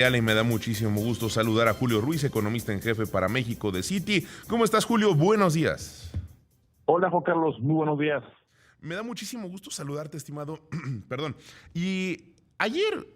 Y me da muchísimo gusto saludar a Julio Ruiz, economista en jefe para México de Citi. ¿Cómo estás, Julio? Buenos días. Hola, Juan Carlos, muy buenos días. Me da muchísimo gusto saludarte, estimado. Perdón. Y ayer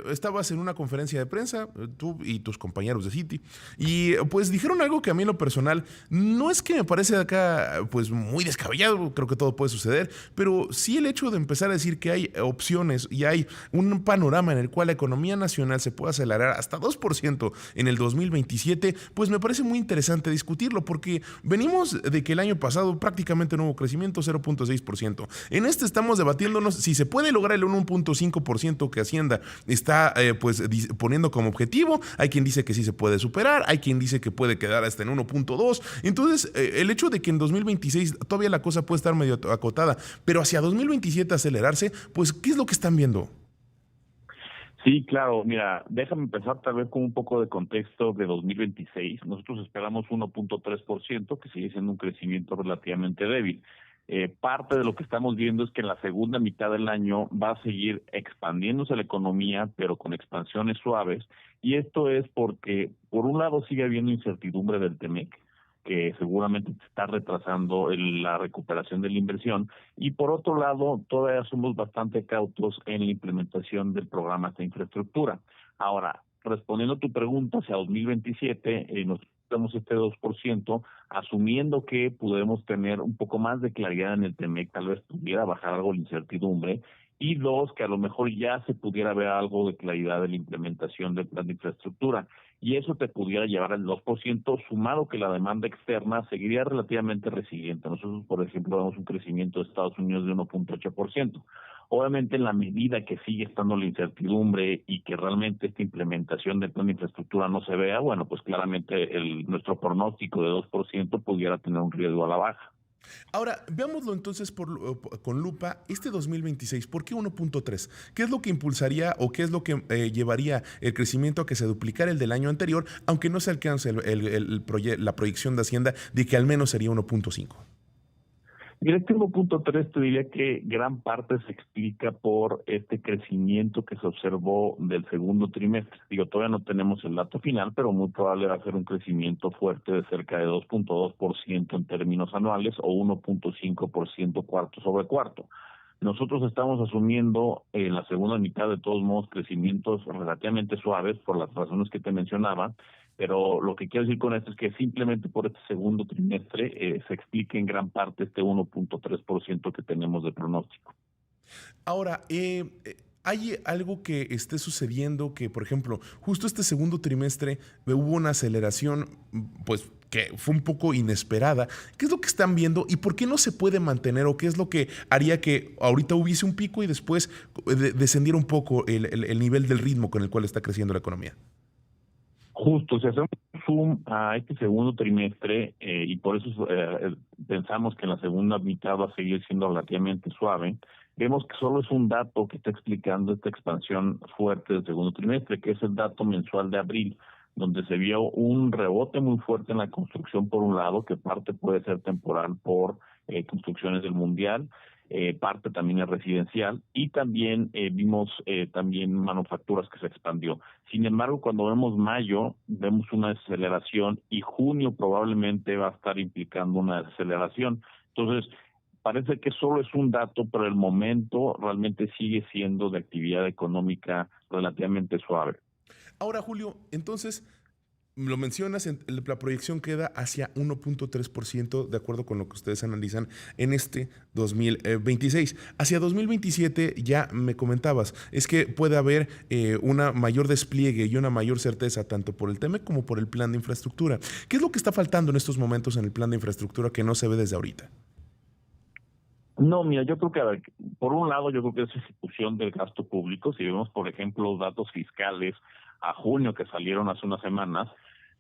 estabas en una conferencia de prensa, tú y tus compañeros de Citi, y pues dijeron algo que a mí en lo personal no es que me parece acá pues muy descabellado, creo que todo puede suceder, pero sí el hecho de empezar a decir que hay opciones y hay un panorama en el cual la economía nacional se puede acelerar hasta 2% en el 2027, pues me parece muy interesante discutirlo, porque venimos de que el año pasado prácticamente no hubo crecimiento, 0.6%. En este estamos debatiéndonos si se puede lograr el 1.5% que Hacienda está poniendo como objetivo. Hay quien dice que sí se puede superar, hay quien dice que puede quedar hasta en 1.2. Entonces, el hecho de que en 2026 todavía la cosa puede estar medio acotada, pero hacia 2027 acelerarse, pues, ¿qué es lo que están viendo? Sí, claro, mira, déjame empezar tal vez con un poco de contexto de 2026. Nosotros esperamos 1.3%, que sigue siendo un crecimiento relativamente débil. Parte de lo que estamos viendo es que en la segunda mitad del año va a seguir expandiéndose la economía, pero con expansiones suaves. Y esto es porque, por un lado, sigue habiendo incertidumbre del TEMEC, que seguramente está retrasando la recuperación de la inversión. Y por otro lado, todavía somos bastante cautos en la implementación del programa de infraestructura. Ahora, respondiendo a tu pregunta, hacia 2027 nos tenemos este 2%, asumiendo que podemos tener un poco más de claridad en el TEMEC, tal vez pudiera bajar algo la incertidumbre, y dos, que a lo mejor ya se pudiera ver algo de claridad en la implementación del plan de infraestructura. Y eso te pudiera llevar al 2%, sumado que la demanda externa seguiría relativamente resiliente. Nosotros, por ejemplo, vemos un crecimiento de Estados Unidos de 1.8%. Obviamente, en la medida que sigue estando la incertidumbre y que realmente esta implementación del plan de infraestructura no se vea, bueno, pues claramente nuestro pronóstico de 2% pudiera tener un riesgo a la baja. Ahora, veámoslo entonces con lupa, este 2026, ¿por qué 1.3? ¿Qué es lo que impulsaría o qué es lo que llevaría el crecimiento a que se duplicara el del año anterior, aunque no se alcance la proyección de Hacienda de que al menos sería 1.5? Mira, este 1.3 te diría que gran parte se explica por este crecimiento que se observó del segundo trimestre. Digo, todavía no tenemos el dato final, pero muy probable va a ser un crecimiento fuerte de cerca de 2.2% en términos anuales o 1.5% cuarto sobre cuarto. Nosotros estamos asumiendo en la segunda mitad de todos modos crecimientos relativamente suaves por las razones que te mencionaba, pero lo que quiero decir con esto es que simplemente por este segundo trimestre se explica en gran parte este 1.3% que tenemos de pronóstico. Ahora, ¿hay algo que esté sucediendo que, por ejemplo, justo este segundo trimestre hubo una aceleración, pues, que fue un poco inesperada? ¿Qué es lo que están viendo y por qué no se puede mantener o qué es lo que haría que ahorita hubiese un pico y después descendiera un poco el nivel del ritmo con el cual está creciendo la economía? Justo, si hacemos zoom a este segundo trimestre, y por eso pensamos que en la segunda mitad va a seguir siendo relativamente suave, vemos que solo es un dato que está explicando esta expansión fuerte del segundo trimestre, que es el dato mensual de abril, donde se vio un rebote muy fuerte en la construcción por un lado, que parte puede ser temporal por construcciones del mundial, parte también es residencial, y también vimos también manufacturas que se expandió. Sin embargo, cuando vemos mayo, vemos una desaceleración y junio probablemente va a estar implicando una desaceleración. Entonces, parece que solo es un dato, pero el momento realmente sigue siendo de actividad económica relativamente suave. Ahora, Julio, entonces, lo mencionas, la proyección queda hacia 1.3% de acuerdo con lo que ustedes analizan en este 2026. Hacia 2027 ya me comentabas, es que puede haber una mayor despliegue y una mayor certeza tanto por el TEMEC como por el plan de infraestructura. ¿Qué es lo que está faltando en estos momentos en el plan de infraestructura que no se ve desde ahorita? No, mira, yo creo que, a ver, por un lado, yo creo que es ejecución del gasto público. Si vemos, por ejemplo, los datos fiscales a junio que salieron hace unas semanas,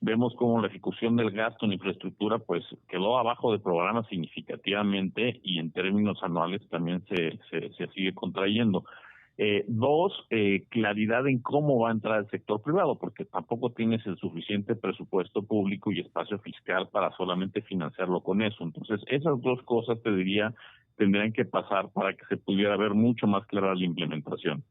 vemos cómo la ejecución del gasto en infraestructura pues quedó abajo del programa significativamente y en términos anuales también se sigue contrayendo. Dos, claridad en cómo va a entrar el sector privado, porque tampoco tienes el suficiente presupuesto público y espacio fiscal para solamente financiarlo con eso. Entonces, esas dos cosas, te diría, tendrían que pasar para que se pudiera ver mucho más clara la implementación.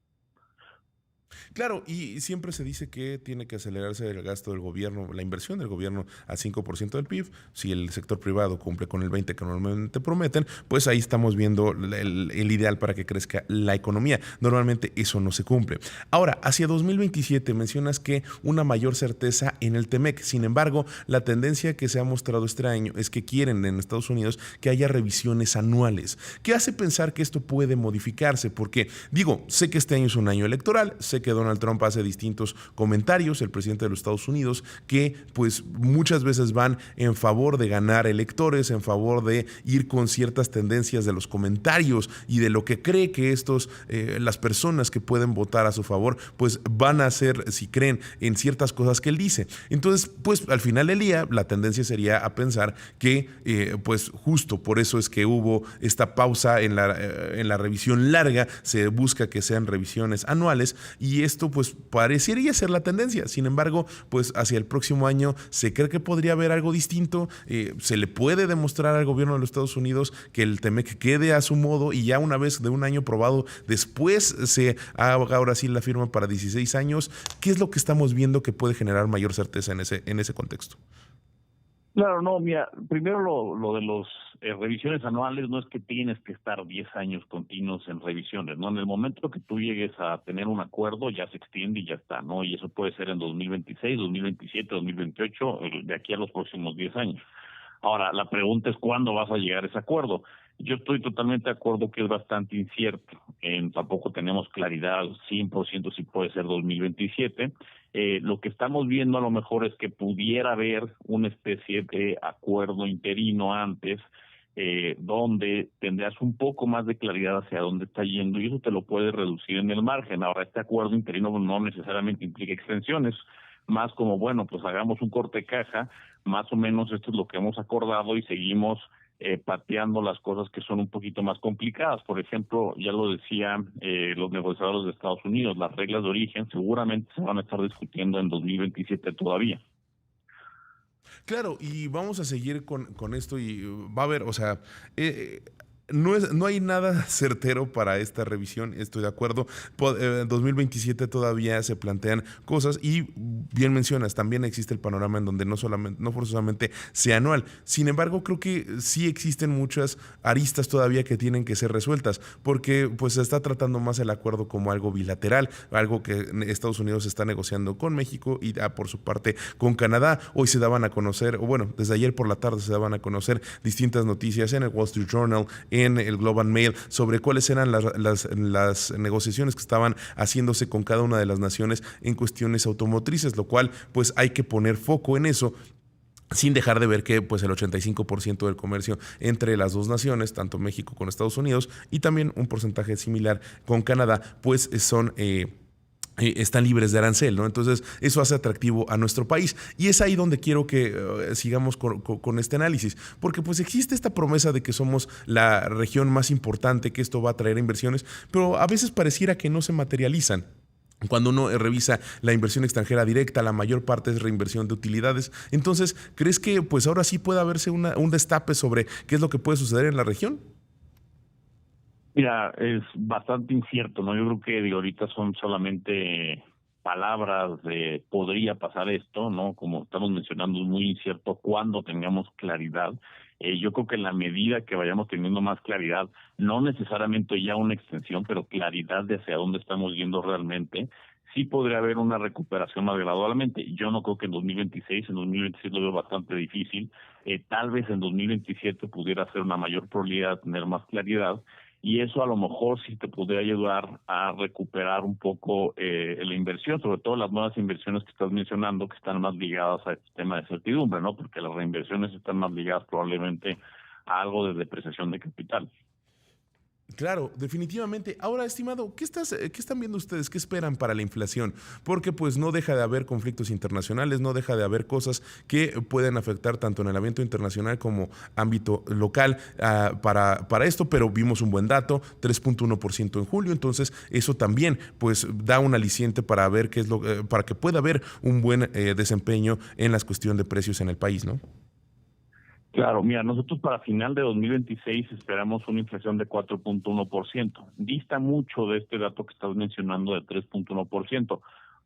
Claro, y siempre se dice que tiene que acelerarse el gasto del gobierno, la inversión del gobierno al 5% del PIB. Si el sector privado cumple con el 20% que normalmente prometen, pues ahí estamos viendo el ideal para que crezca la economía. Normalmente eso no se cumple. Ahora, hacia 2027 mencionas que una mayor certeza en el TEMEC. Sin embargo, la tendencia que se ha mostrado este año es que quieren en Estados Unidos que haya revisiones anuales. ¿Qué hace pensar que esto puede modificarse? Porque, digo, sé que este año es un año electoral, sé que Donald Trump hace distintos comentarios, el presidente de los Estados Unidos, que pues muchas veces van en favor de ganar electores, en favor de ir con ciertas tendencias de los comentarios y de lo que cree que las personas que pueden votar a su favor, pues van a hacer si creen en ciertas cosas que él dice. Entonces, pues al final del día, la tendencia sería a pensar que pues justo por eso es que hubo esta pausa en la revisión larga, se busca que sean revisiones anuales y esto pues parecería ser la tendencia. Sin embargo, pues hacia el próximo año se cree que podría haber algo distinto. Se le puede demostrar al gobierno de los Estados Unidos que el TEMEC quede a su modo y ya una vez de un año probado, después se haga ahora sí la firma para 16 años. ¿Qué es lo que estamos viendo que puede generar mayor certeza en ese contexto? Claro, no, mira, primero lo de los revisiones anuales no es que tienes que estar 10 años continuos en revisiones, ¿no? En el momento que tú llegues a tener un acuerdo ya se extiende y ya está, ¿no? Y eso puede ser en 2026, 2027, 2028, de aquí a los próximos 10 años. Ahora, la pregunta es cuándo vas a llegar a ese acuerdo. Yo estoy totalmente de acuerdo que es bastante incierto. Tampoco tenemos claridad 100% si puede ser 2027. Lo que estamos viendo a lo mejor es que pudiera haber una especie de acuerdo interino antes, donde tendrás un poco más de claridad hacia dónde está yendo y eso te lo puede reducir en el margen. Ahora, este acuerdo interino no necesariamente implica extensiones, más como, bueno, pues hagamos un corte de caja, más o menos esto es lo que hemos acordado y seguimos pateando las cosas que son un poquito más complicadas. Por ejemplo, ya lo decían los negociadores de Estados Unidos, las reglas de origen seguramente se van a estar discutiendo en 2027 todavía. Claro, y vamos a seguir con esto y va a haber, o sea, no hay nada certero para esta revisión, estoy de acuerdo. 2027 todavía se plantean cosas y bien mencionas, también existe el panorama en donde no forzosamente sea anual. Sin embargo, creo que sí existen muchas aristas todavía que tienen que ser resueltas, porque pues se está tratando más el acuerdo como algo bilateral, algo que Estados Unidos está negociando con México y por su parte con Canadá. Hoy se daban a conocer, o bueno, desde ayer por la tarde se daban a conocer distintas noticias en el Wall Street Journal, en el Globe and Mail, sobre cuáles eran las negociaciones que estaban haciéndose con cada una de las naciones en cuestiones automotrices, lo cual pues hay que poner foco en eso, sin dejar de ver que pues el 85% del comercio entre las dos naciones, tanto México con Estados Unidos y también un porcentaje similar con Canadá, pues son están libres de arancel, ¿no? Entonces, eso hace atractivo a nuestro país. Y es ahí donde quiero que sigamos con este análisis, porque pues existe esta promesa de que somos la región más importante, que esto va a traer inversiones, pero a veces pareciera que no se materializan. Cuando uno revisa la inversión extranjera directa, la mayor parte es reinversión de utilidades. Entonces, ¿crees que pues ahora sí puede haberse un destape sobre qué es lo que puede suceder en la región? Mira, es bastante incierto, ¿no? Yo creo que ahorita son solamente palabras de podría pasar esto, ¿no? Como estamos mencionando, es muy incierto cuándo tengamos claridad. Yo creo que en la medida que vayamos teniendo más claridad, no necesariamente ya una extensión, pero claridad de hacia dónde estamos yendo realmente, sí podría haber una recuperación más gradualmente. Yo no creo que en 2026, en 2027 lo veo bastante difícil. Tal vez en 2027 pudiera ser una mayor probabilidad de tener más claridad y eso a lo mejor sí te podría ayudar a recuperar un poco la inversión, sobre todo las nuevas inversiones que estás mencionando, que están más ligadas a este tema de certidumbre, ¿no? Porque las reinversiones están más ligadas probablemente a algo de depreciación de capital. Claro, definitivamente. Ahora, estimado, ¿qué están viendo ustedes? ¿Qué esperan para la inflación? Porque pues no deja de haber conflictos internacionales, no deja de haber cosas que pueden afectar tanto en el ámbito internacional como ámbito local para esto, pero vimos un buen dato, 3.1% en julio, entonces eso también pues da un aliciente para ver para que pueda haber un buen desempeño en la cuestión de precios en el país, ¿no? Claro, mira, nosotros para final de 2026 esperamos una inflación de 4.1%. Dista mucho de este dato que estás mencionando de 3.1%.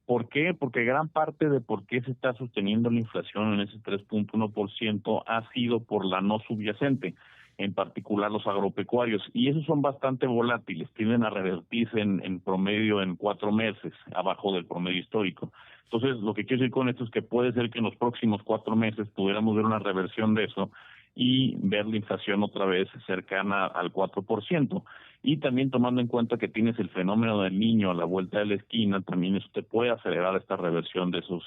¿Por qué? Porque gran parte de por qué se está sosteniendo la inflación en ese 3.1% ha sido por la no subyacente, en particular los agropecuarios, y esos son bastante volátiles, tienden a revertirse en promedio en 4 meses, abajo del promedio histórico. Entonces, lo que quiero decir con esto es que puede ser que en los próximos 4 meses pudiéramos ver una reversión de eso y ver la inflación otra vez cercana al 4%. Y también tomando en cuenta que tienes el fenómeno del Niño a la vuelta de la esquina, también eso te puede acelerar esta reversión de esos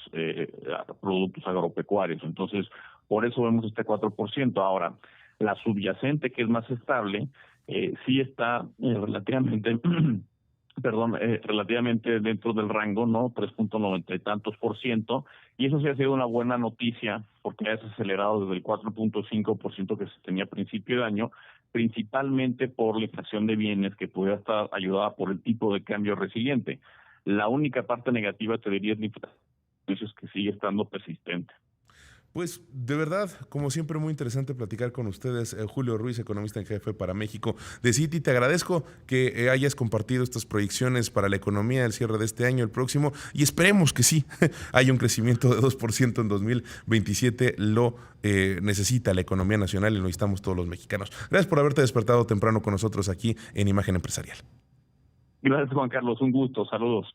productos agropecuarios. Entonces, por eso vemos este 4%. Ahora, la subyacente, que es más estable, sí está relativamente relativamente dentro del rango, ¿no? 3.90 y tantos por ciento, y eso sí ha sido una buena noticia porque ha acelerado desde el 4.5% que se tenía a principio de año, principalmente por la inflación de bienes que puede estar ayudada por el tipo de cambio resiliente. La única parte negativa, te diría, es la inflación, que sigue estando persistente. Pues de verdad, como siempre, muy interesante platicar con ustedes. Julio Ruiz, economista en jefe para México de Citi. Te agradezco que hayas compartido estas proyecciones para la economía, el cierre de este año, el próximo, y esperemos que sí haya un crecimiento de 2% en 2027. Lo necesita la economía nacional y lo necesitamos todos los mexicanos. Gracias por haberte despertado temprano con nosotros aquí en Imagen Empresarial. Gracias, Juan Carlos. Un gusto. Saludos.